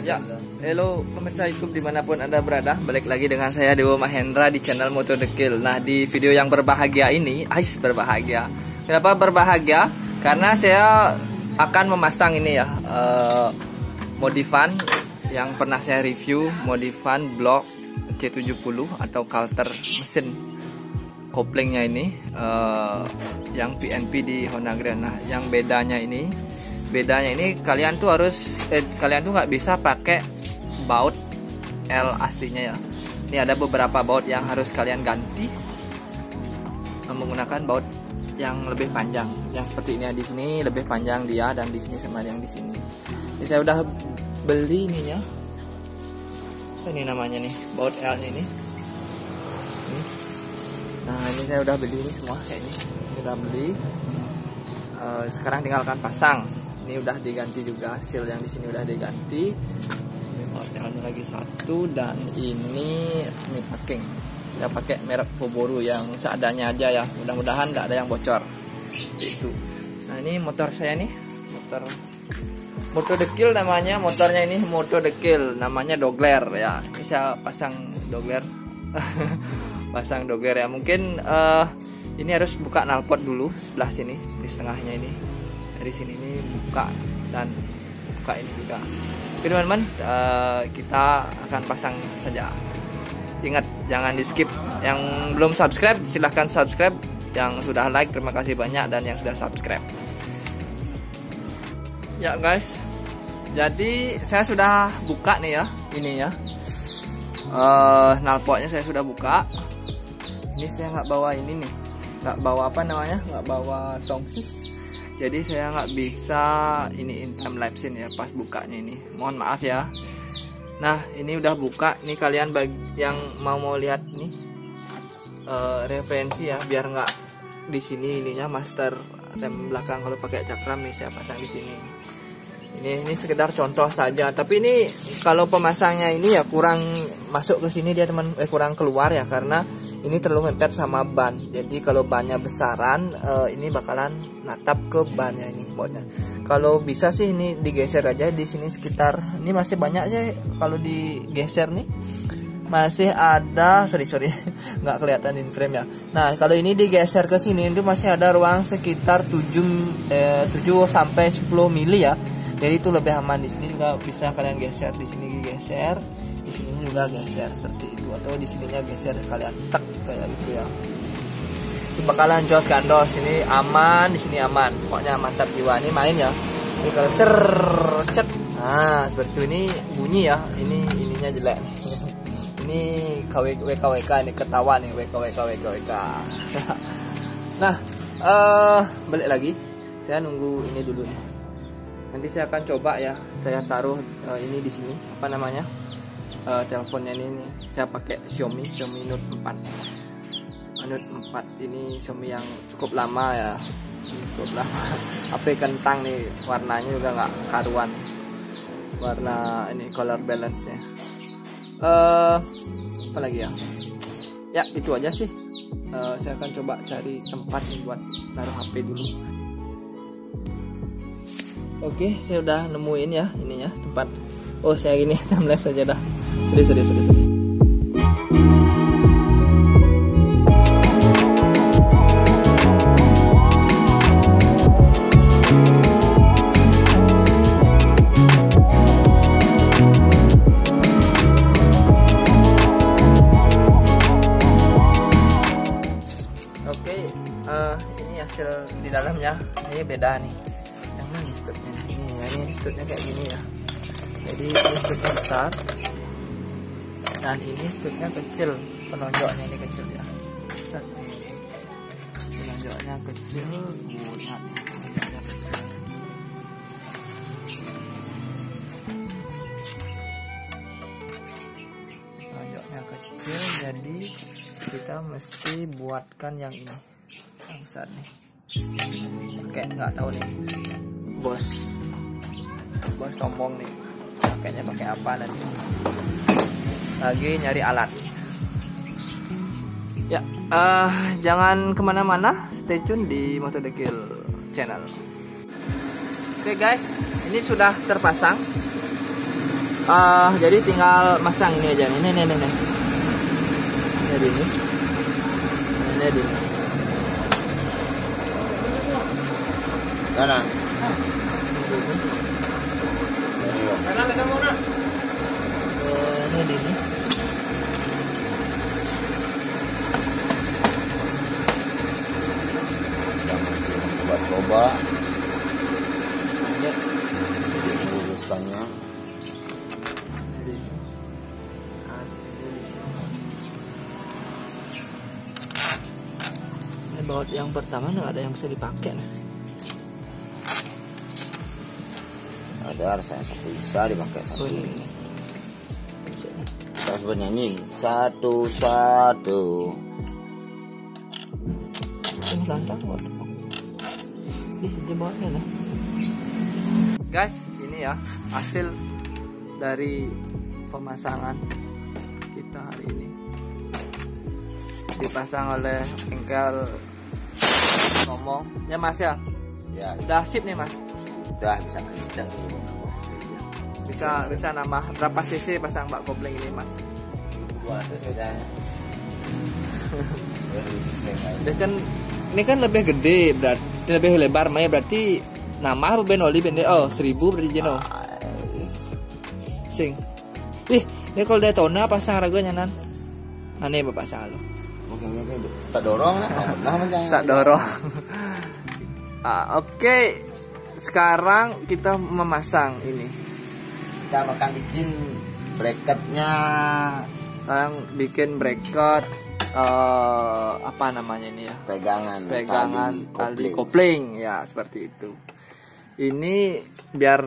Ya, hello pemirsa YouTube dimanapun Anda berada. Balik lagi dengan saya Dewo Mahendra di channel Moto Dekil. Nah, di video yang berbahagia ini, berbahagia. Kenapa berbahagia? Karena saya akan memasang ini ya, modifan yang pernah saya review, modifan blok C70 atau Calter mesin koplingnya ini, yang PNP di Honda Grand. Nah, yang bedanya ini kalian tuh nggak bisa pakai baut L aslinya ya. Ini ada beberapa baut yang harus kalian ganti menggunakan baut yang lebih panjang. Yang seperti ini ya, di sini lebih panjang dia, dan di sini sama yang di sini. Ini saya udah beli ininya. Apa ini namanya nih? Baut L-nya ini. Nah, ini saya udah beli ini semua kayak ini. Udah beli. Sekarang tinggalkan pasang. Ini udah diganti juga, seal yang di sini udah diganti. Ini modelnya lagi satu, dan ini packing. Ya pakai merek Fuboru yang seadanya aja ya. Mudah-mudahan nggak ada yang bocor. Itu. Nah, ini motor saya nih, Moto Dekil namanya, motornya ini Moto Dekil, namanya Dogler ya. Ini saya pasang Dogler. Pasang Dogler ya. Mungkin ini harus buka knalpot dulu sebelah sini, di setengahnya ini. Dari sini ini buka, dan buka ini juga. Oke teman-teman, kita akan pasang saja. Ingat, jangan di skip. Yang belum subscribe silahkan subscribe. Yang sudah like terima kasih banyak, dan yang sudah subscribe ya guys. Jadi saya sudah buka nih ya, ini ya, knalpotnya saya sudah buka. Ini saya nggak bawa ini nih, nggak bawa apa namanya, nggak bawa tongsis. Jadi saya nggak bisa ini in time lapse ya pas bukanya ini. Mohon maaf ya. Nah, ini udah buka. Nih kalian yang mau lihat nih referensi ya, biar nggak di sini ininya master rem belakang kalau pakai cakram nih saya pasang di sini. Ini sekedar contoh saja. Tapi ini kalau pemasangnya ini ya kurang masuk ke sini dia kurang keluar ya, karena ini terlalu mepet sama ban. Jadi kalau bannya besaran, ini bakalan natap ke bannya ini bautnya. Kalau bisa sih ini digeser aja di sini sekitar. Ini masih banyak sih kalau digeser nih. Masih ada, sorry nggak kelihatan in frame ya. Nah, kalau ini digeser ke sini itu masih ada ruang sekitar 7 sampai 10 mili ya. Jadi itu lebih aman. Di sini juga bisa kalian geser, di sini geser, di sini juga geser seperti itu, atau di sininya geser kalian tek kayak gitu ya. Itu bakalan jos gandos. Ini aman, di sini aman. Pokoknya mantap jiwa. Ini main ya. Ini kalau cet. Nah, seperti itu. Ini bunyi ya. Ininya jelek. Ini WKWK, ini ketawa nih WKWK. Nah, balik lagi. Saya nunggu ini dulu nih. Nanti saya akan coba ya. Saya taruh ini di sini. Apa namanya? Teleponnya ini saya pakai Xiaomi Note 4. Note 4 ini Xiaomi yang cukup lama ya. Cukup lama. HP kentang nih, warnanya juga nggak karuan. Warna ini color balance-nya. Apa lagi ya? Ya, itu aja sih. Saya akan coba cari tempat nih buat naruh HP dulu. Oke, saya udah nemuin ya ininya tempat. Oh, saya gini time lapse saja dah. Sorry. Oke, ini hasil di dalamnya. Ini beda nih. Yang mana stutnya? Ini stutnya kayak gini ya. Jadi ini stutnya besar, dan ini stutnya kecil. Penonjoknya ini kecil ya. Set. Penonjoknya kecil. Lihat nih, penonjoknya kecil. Penonjoknya kecil, jadi kita mesti buatkan yang ini, yang besar nih. Pakai nggak tahu nih, bos sombong nih. Pakainya pakai apa nanti? Lagi nyari alat. Ya, jangan kemana-mana, stay tune di Moto Dekil channel. Oke guys, ini sudah terpasang. Jadi tinggal masang ini aja. Ini. Jadi ini. Ini. Mana? Ini. Coba. Ya. Urusannya. Ini baut yang pertama nggak ada yang bisa dipakai nih. Ada rasanya satu bisa dipakai satu. Ini. Kita harus bernyanyi satu. Ini lantang buat. Ih, jebotnya lah. Guys, ini ya hasil dari pemasangan kita hari ini. Dipasang oleh bengkel ngomong. Ya Mas ya? Ya, Udah sip nih Mas. udah bisa kencang. Bisa nambah berapa cc pasang bak kopling ini Mas? 200 bedanya. Dia kan ini kan lebih gede berarti lebih lebar Maya berarti nama apa ben oli ben 1000 berarti jeno. Sing. Ih, ini kalau dia tona pasang raganya nan. Aneh bapak pasang lo. Tak dorong lah. Tak dorong. Oke. Sekarang kita memasang ini. Kita akan bikin bracketnya. Sekarang bikin bracket apa namanya ini ya? Pegangan tali kopling ya seperti itu. Ini biar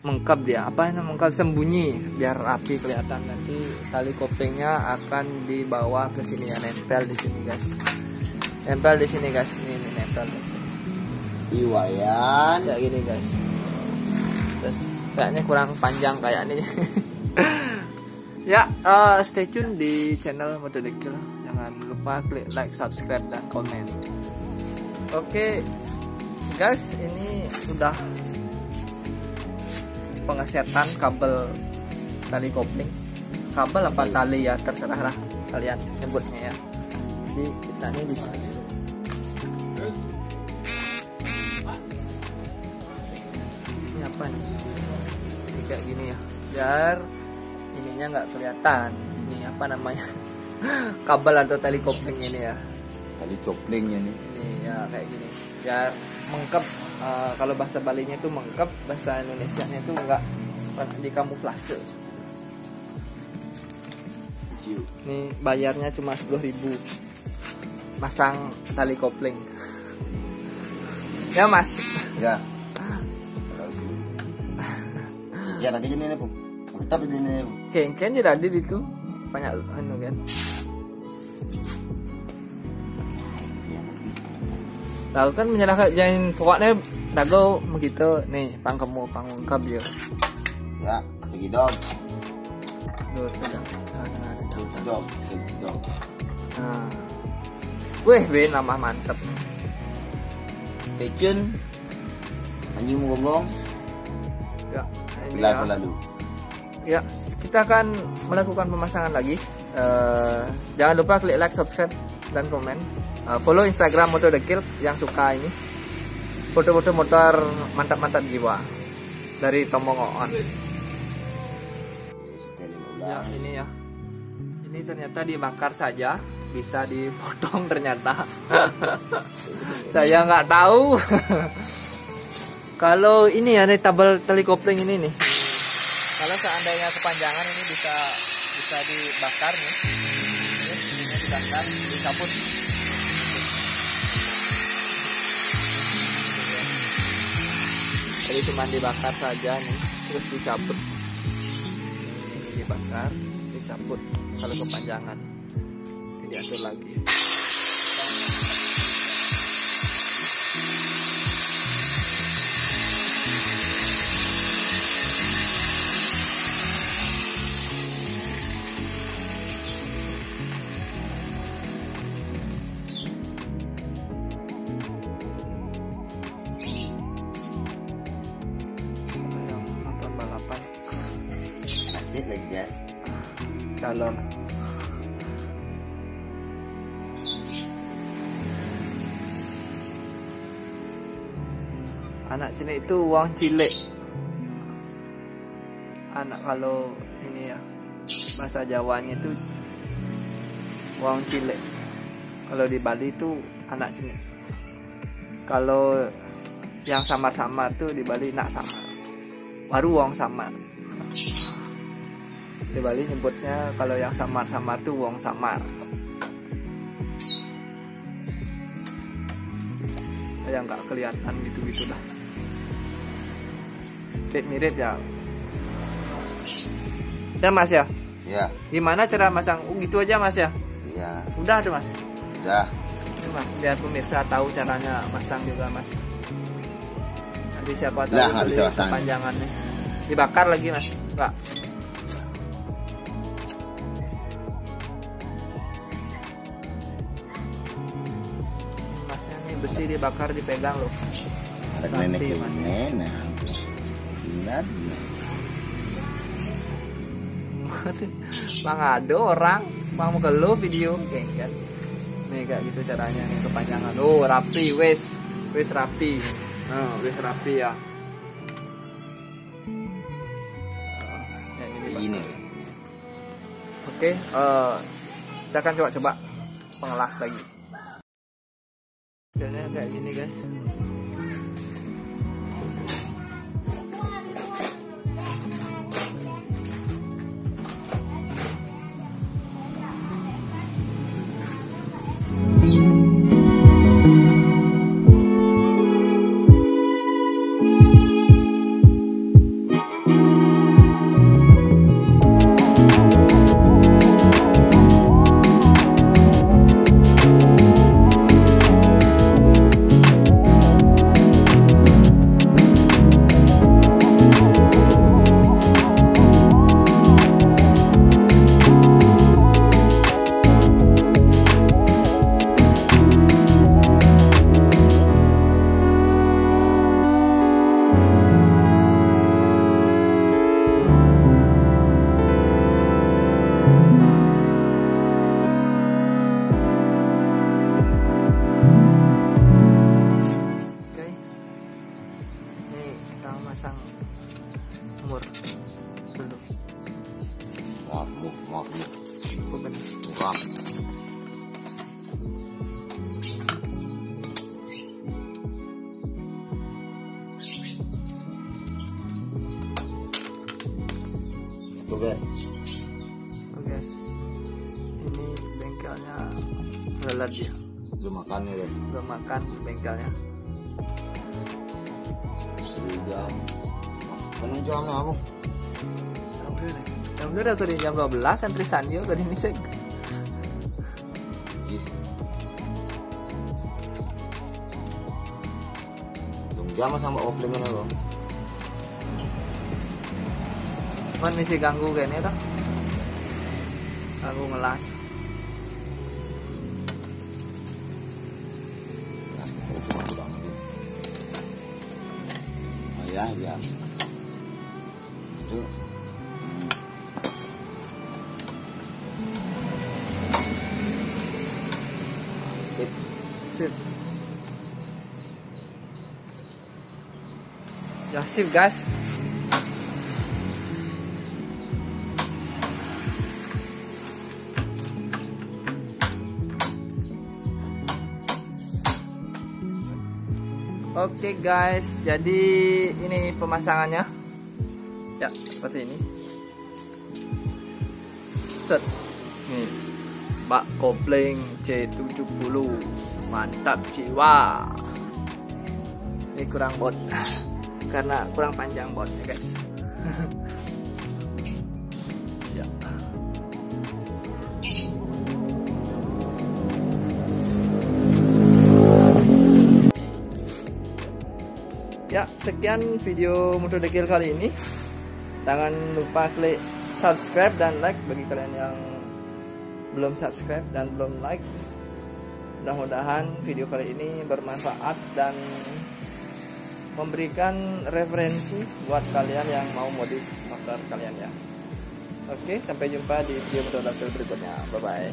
mengkap dia apa namanya sembunyi biar rapi kelihatan nanti tali koplingnya akan dibawa ke sini ya nempel di sini guys. Nempel di sini guys. Ini nempel di sini. Iwayan Ya gini guys. Terus kayaknya kurang panjang kayak ini. Ya, stay tune di channel Motodekil. Jangan lupa klik like, subscribe, dan komen. Oke, guys, ini sudah pengesetan kabel tali kopling. Kabel apa tali ya terserah lah kalian nyebutnya ya. Jadi kita ini di sini. Ini apa nih? Ini kayak gini ya. Biar ininya nggak kelihatan. Ini apa namanya? Kabel atau tali kopling ini ya. tali coplingnya nih. Ini ya kayak gini. Biar mengkep. Kalau bahasa Balinya itu mengkep, bahasa Indonesianya itu nggak dikamuflase. Ini bayarnya cuma 10.000 pasang tali kopling. Ya Mas. Ya. Ya nanti gini nih, Bu. Tetap ini nih, Bu. Kengken jadi ada itu banyak anu kan. Lalu kan menyalahkan jangan pokoknya dago begitu nih pangungkap ya. Ya, segi dog. Dur sudah. Segi dog. Nah. Wih, Ben nama mantep. Stay tune. Anjing menggonggong. Ya, ini ya. Lalu. Ya, kita akan melakukan pemasangan lagi. Jangan lupa klik like, subscribe, dan komen. Follow Instagram Motodekil yang suka ini foto-foto motor mantap-mantap jiwa dari Tomongoon. Ya, ini ya. Ini ternyata dibakar saja bisa dipotong ternyata. Saya nggak tahu. Kalau ini ya nih tabel tali kopling ini nih. Kalau seandainya kepanjangan ini bisa dibakar nih. Ini dibakar, dicabut. Jadi cuma dibakar saja nih, terus dicabut. Ini dibakar, dicabut. Kalau kepanjangan, ini diatur lagi. Yang nonton balapan Sedikit lagi guys. Calon. Anak sini itu uang cilik. Anak kalau ini ya bahasa Jawanya itu uang cilik. Kalau di Bali itu anak cilik. Kalau yang samar-samar tuh di Bali nak samar. Baru uang samar. Di Bali nyebutnya kalau yang samar-samar tuh uang samar. Yang nggak kelihatan gitu-gitu dah. Mirip ya. Udah Mas ya? Iya. Gimana cara masang? Gitu aja Mas ya? Iya. Udah tuh Mas. Udah. Ini Mas, biar pemirsa tahu caranya masang juga Mas. Nanti siapa tahu Lah, nggak bisa masang. kepanjangannya. Dibakar lagi Mas? Enggak. Masnya ini besi dibakar dipegang loh. Ada nenek ini. Nah. Bang ada orang bang mau lo video geng kan nih kayak gitu caranya nih kepanjangan. Oh rapi wes rapi. Wes rapi ya. Ini. Oke, kita akan coba pengelas lagi. Hasilnya kayak gini guys. Mur dulu. Maaf. Apa benar? Bukan. Tuh guys. Oh guys, ini bengkelnya lelet dia. Belum makan ya guys. Belum makan bengkelnya. 1 jam. Penuh jamnya aku. Yang udah ke jam 12 antri Sanyo ke ini seg. Jam sama opening ini loh. Kan misi ganggu kayaknya dah. Aku ngelas. Ngelas kita cuma udah ngambil. Oh ya. Itu. Sip. Ya sip guys. Oke guys, jadi ini pemasangannya. Ya, seperti ini. Set. Nih. Bak kopling C70. Mantap jiwa. Ini kurang bot. Karena kurang panjang botnya, guys. Ya. Ya, sekian video Motodekil kali ini. Jangan lupa klik subscribe dan like bagi kalian yang belum subscribe dan belum like. Mudah-mudahan video kali ini bermanfaat dan memberikan referensi buat kalian yang mau modif motor kalian ya. Oke, sampai jumpa di video tutorial berikutnya. Bye bye.